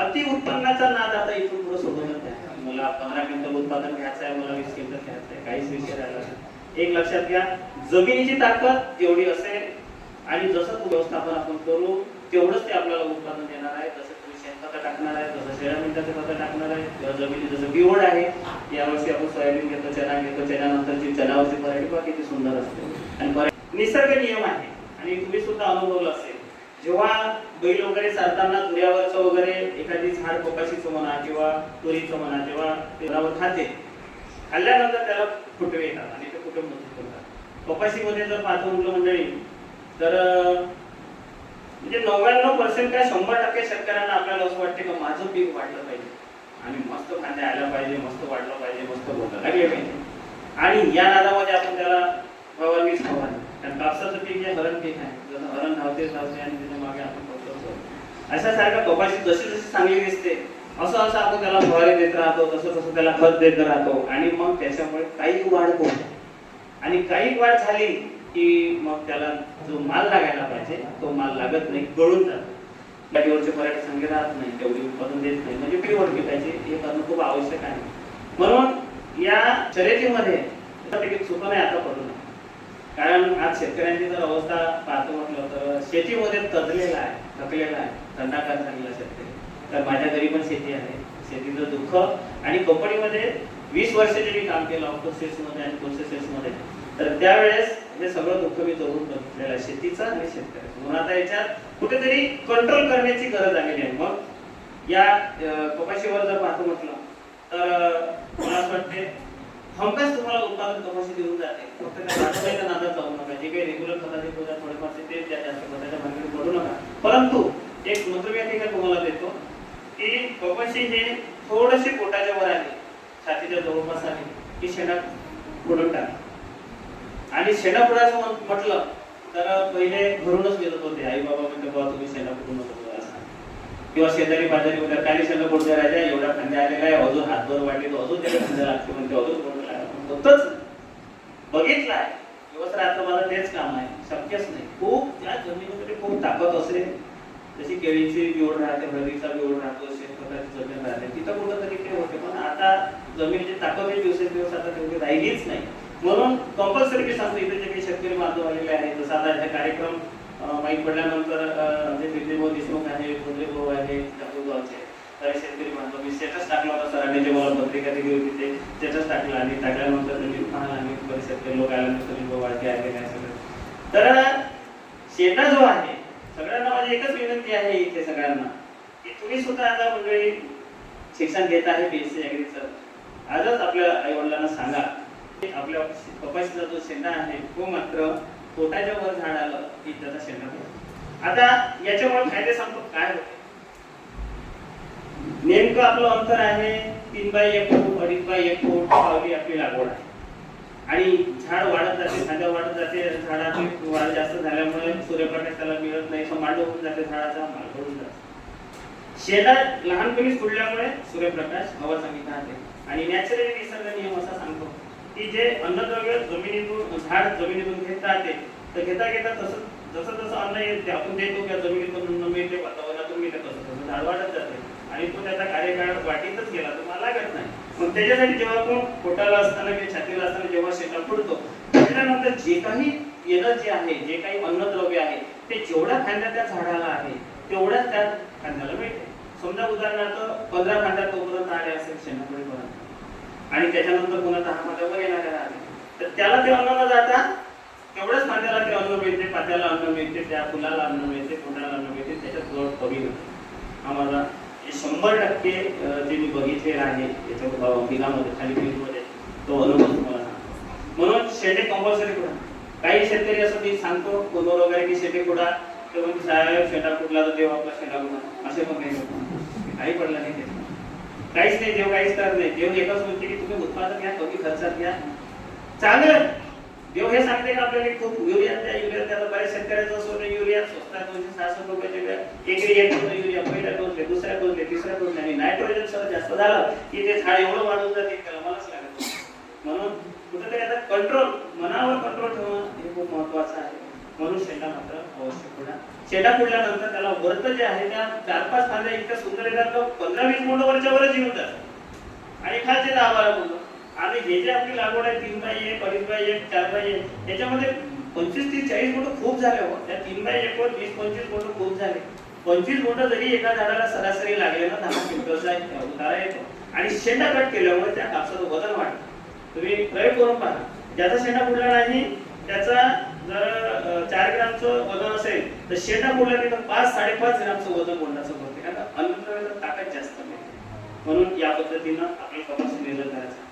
अति उत्पन्नाचा नाद आता इथून पुढे सोडवण्यात आहे. मला 15 क्विंटल उत्पादन घ्यायचं आहे, मला 20 क्विंटल घ्यायचं आहे, काहीच विषय राहिला नाही. एक लक्षात घ्या, जमिनीची ताकद जेवढी असेल आणि जसं व्यवस्थापन आपण करू तेवढंच ते आपल्याला उत्पादन देणार आहे. जसं तुम्ही शेणखत टाकणार आहे, जसं शेणामिठाचं खत टाकणार आहे, तेव्हा जमिनी जसं बिवड आहे. यावर्षी आपण सोयाबीन घेतो, चणा घेतो, चण्यानंतरची चण्यावरची व्हरायटी बघा किती सुंदर असते. आणि निसर्ग नियम आहे आणि तुम्ही सुद्धा अनुभवलं असेल, जेव्हा बैल वगैरे चालताना तुऱ्यावरचं वगैरे एखादी झाड कपाशीचं म्हणा किंवा तुरीचं म्हणा, जेव्हा तेरावर खाते, खाल्ल्यानंतर त्याला फुटवे येतात आणि ते फुटवे मजबूत करतात. कपाशीमध्ये जर पाहतो म्हटलं मंडळी तर म्हणजे 99% काय 100% शेतकऱ्यांना आपल्याला असं वाटते की माझं पीक वाढलं पाहिजे आणि मस्त फांद्या आल्या पाहिजे, मस्त वाढलं पाहिजे, मस्त बोललं लागले पाहिजे. आणि या नादामध्ये आपण त्याला फवारणीच फवारणी. कारण कापसाचं पीक जे हरण पीक आहे, जसं हरण धावते धावते आणि त्याच्या मागे आपण पकडतो. अशा सारखा कपाशी जशी जशी चांगली दिसते असं असं आपण त्याला फवारे देत राहतो, तसं तसं त्याला खत देत राहतो आणि मग त्याच्यामुळे काही वाढ होते. आणि काही वाढ झाली की मग त्याला जो माल लागायला पाहिजे तो माल लागत नाही, गळून जातो. गाडीवरचे पर्यटक संख्या राहत नाही, तेवढी उत्पादन देत नाही. म्हणजे पिवळ पिकायचे हे करणं खूप आवश्यक आहे. म्हणून या शर्यतीमध्ये चुक नाही आता पडू नये. कारण आज शेतकऱ्यांची जर अवस्था पाहतो म्हटलं तर शेतीमध्ये तजलेला आहे, थकलेला आहे, थंडाकार झालेला शेतकरी. तर माझ्या घरी पण शेती आहे, शेतीचं दुःख. आणि कंपनीमध्ये 20 वर्षाचे मी काम केलं ऑफिसेसमध्ये आणि प्रोसेसेसमध्ये. तर त्यावेळेस हे सगळं दुःख मी जरूर बघितलेलं आहे, शेतीचं आणि शेतकऱ्याचं. म्हणून आता याच्यात कुठेतरी कंट्रोल करण्याची गरज आलेली आहे. मग या कपाशीवर जर पाहतो म्हटलं तर मला असं वाटते हमखास तुम्हाला उत्पादन कपाशी देऊन जाते. फक्त त्या नादाच्या नादात जाऊ नका. जे काही रेग्युलर खताचे प्रोजेक्ट थोडेफार ते त्या जास्त खताच्या भानगडीत पडू नका. परंतु एक मंत्र या ठिकाणी तुम्हाला देतो की कपाशी हे थोडेसे पोटाच्या वर आले, छातीच्या जवळपास आले की शेणा फोडून टाका. आणि शेणा फोडायचं म्हटलं तर पहिले घरूनच देत होते आई बाबा, म्हणजे बाबा तुम्ही शेणा फोडू नको असं. किंवा शेजारी बाजारी वगैरे काही शेणा फोडते राजा, एवढा खांद्या आलेला आहे, अजून हातभर वाटेल, अजून त्याला खांद्या लागते म्हणते, अजून होतच बघितलं आहे. दिवस रात्र मला तेच काम आहे, शक्यच नाही. खूप त्या जमिनीमध्ये खूप ताकद असेल, जशी केळीची बिवड राहते, हळदीचा बिवड राहतो, शेतकऱ्याची जमीन राहते, तिथं कुठंतरी ते होते. पण आता जमिनीची ताकद दिवसेंदिवस आता तेवढी राहिलीच नाही. म्हणून कंपल्सरी मी सांगतो, इथे जे काही शेतकरी बांधव आलेले आहेत, जसं आता हे कार्यक्रम माहीत पडल्यानंतर म्हणजे फिरदेभाऊ देशमुख आहे, फुलदेभाऊ आहे, जापूरगावचे काही शेतकरी बांधव, मी स्टेटस टाकला होता सरांनी जे मला पत्रिका दिली होती ते स्टेटस टाकला. आणि टाकल्यानंतर त्यांनी पाहिला आणि बरेच शेतकरी लोक आल्यानंतर सुनील वाढते आहे काय सगळं. तर शेता जो आहे, सगळ्यांना माझी एकच विनंती आहे इथे सगळ्यांना की तुम्ही सुद्धा आता मंडळी शिक्षण घेत आहे BSc ॲग्रीचं, आजच आपल्या आई वडिलांना सांगा आपल्या कपाशीचा जो शेंडा आहे तो मात्र पोटाच्या वर झाड आलं की त्याचा शेंडा पडतो. आता याच्यामुळे फायदे सांगतो काय होते. नेमकं आपलं अंतर आहे 3 बाय 1 फूट, 2.5 बाय 1 फूट पावली आपली लागवड आहे. आणि झाड वाढत जाते, फांद्या वाढत जाते, झाडाची वाढ जास्त झाल्यामुळे सूर्यप्रकाश त्याला मिळत नाही, मांड होऊन जाते, झाडाचा माल पडून जातो. शेंडा लहानपणी फुडल्यामुळे सूर्यप्रकाश हवा चांगली राहते. आणि नॅचरली निसर्ग नियम असा सांगतो की जे अन्नद्रव्य जमिनीतून झाड जमिनीतून घेत राहते, तर घेता घेता जसं जसं अन्न येते आपण देतो किंवा जमिनीतून अन्न मिळते, वातावरणातून मिळते, तसं झाड वाढत जाते आणि तो त्याचा कार्यकाळ वाटीतच गेला तर मला लागत नाही. मग त्याच्यासाठी जेव्हा आपण पोटाला असताना किंवा छातीला असताना जेव्हा शेंडा फुडतो त्याच्यानंतर जे काही एनर्जी आहे, जे काही अन्नद्रव्य आहे, ते जेवढ्या फांद्या त्या झाडाला आहे तेवढ्याच त्या फांद्याला मिळते. समजा उदाहरणार्थ 15 फांद्या तोपर्यंत आल्या असेल शेंडापर्यंत आणि त्याच्यानंतर पुन्हा 10 फांद्यावर येणाऱ्या राहते, तर त्याला ते अन्न न जाता तेवढ्याच फांद्याला ते अन्न मिळते, पात्याला अन्न मिळते, त्या फुलाला अन्न मिळते, पोटाला अन्न मिळते, त्याच्यात जोड कमी होते. हा माझा 100% जे मी बघितलेलं आहे याच्या पिकामध्ये खाली पीकमध्ये तो अनुभव तुम्हाला सांगतो. म्हणून शेंडे कंपल्सरी कुठा. काही शेतकरी असं मी सांगतो फोनवर वगैरे की शेंडे कुठा, ते म्हणजे साहेब शेंडा कुठला तर देव आपला शेंडा कुठा, असे पण काही पडलं नाही. ते काहीच नाही, देव काहीच करत नाही. देव एकच म्हणते की तुम्ही उत्पादन घ्या, कमी खर्चात घ्या, चांगलं. देव हे सांगते की आपल्याला खूप युरिया द्या, युरिया द्या. बऱ्याच शेतकऱ्याचं असं होतं युरिया स्वस्तात 266 रुपयाचे एकरी 1 किलो युरिया, पहिल्या डोसले, दुसऱ्या डोसले, तिसऱ्या डोसले आणि नायट्रोजन सर जास्त झालं की ते झाड एवढं वाढून जाते त्याला मलाच लागत. म्हणून कुठेतरी आता कंट्रोल, मनावर कंट्रोल ठेवणं हे खूप महत्वाचं आहे. म्हणून शेंडा मात्र अवश्य फोडा. शेंडा फोडल्यानंतर त्याला वरत जे आहे त्या 4-5 फांद्या इतक्या सुंदर येतात, 15-20 बोंड वरच्या वरच येऊन जातात आणि खालचे 10-12 बोंड. आणि हे जे आपली लागवड आहे 3x1, 2x1, 4x1, त्याच्यामध्ये 25-30-40 बोंड खूप झाले हो. त्या 3x1 वर 20-25 बोंड खूप झाले. 25 बोंड जरी एका झाडाला सरासरी लागले ना 10 क्विंटलचा उतारा येतो. आणि शेंडा कट केल्यामुळे त्या कापसाचं वजन वाढतं. तुम्ही प्रयोग करून पहा. ज्याचा शेंडा फुडला नाही त्याचा जर 4 ग्रामचं वजन असेल तर शेंडा फुडला तिथं 5-5.5 ग्रामचं वजन बोंडाचं होते. कारण अन्नद्रव्याचं ताकद जास्त नाही. म्हणून या पद्धतीनं आपली कपाशी नियोजन करायचं.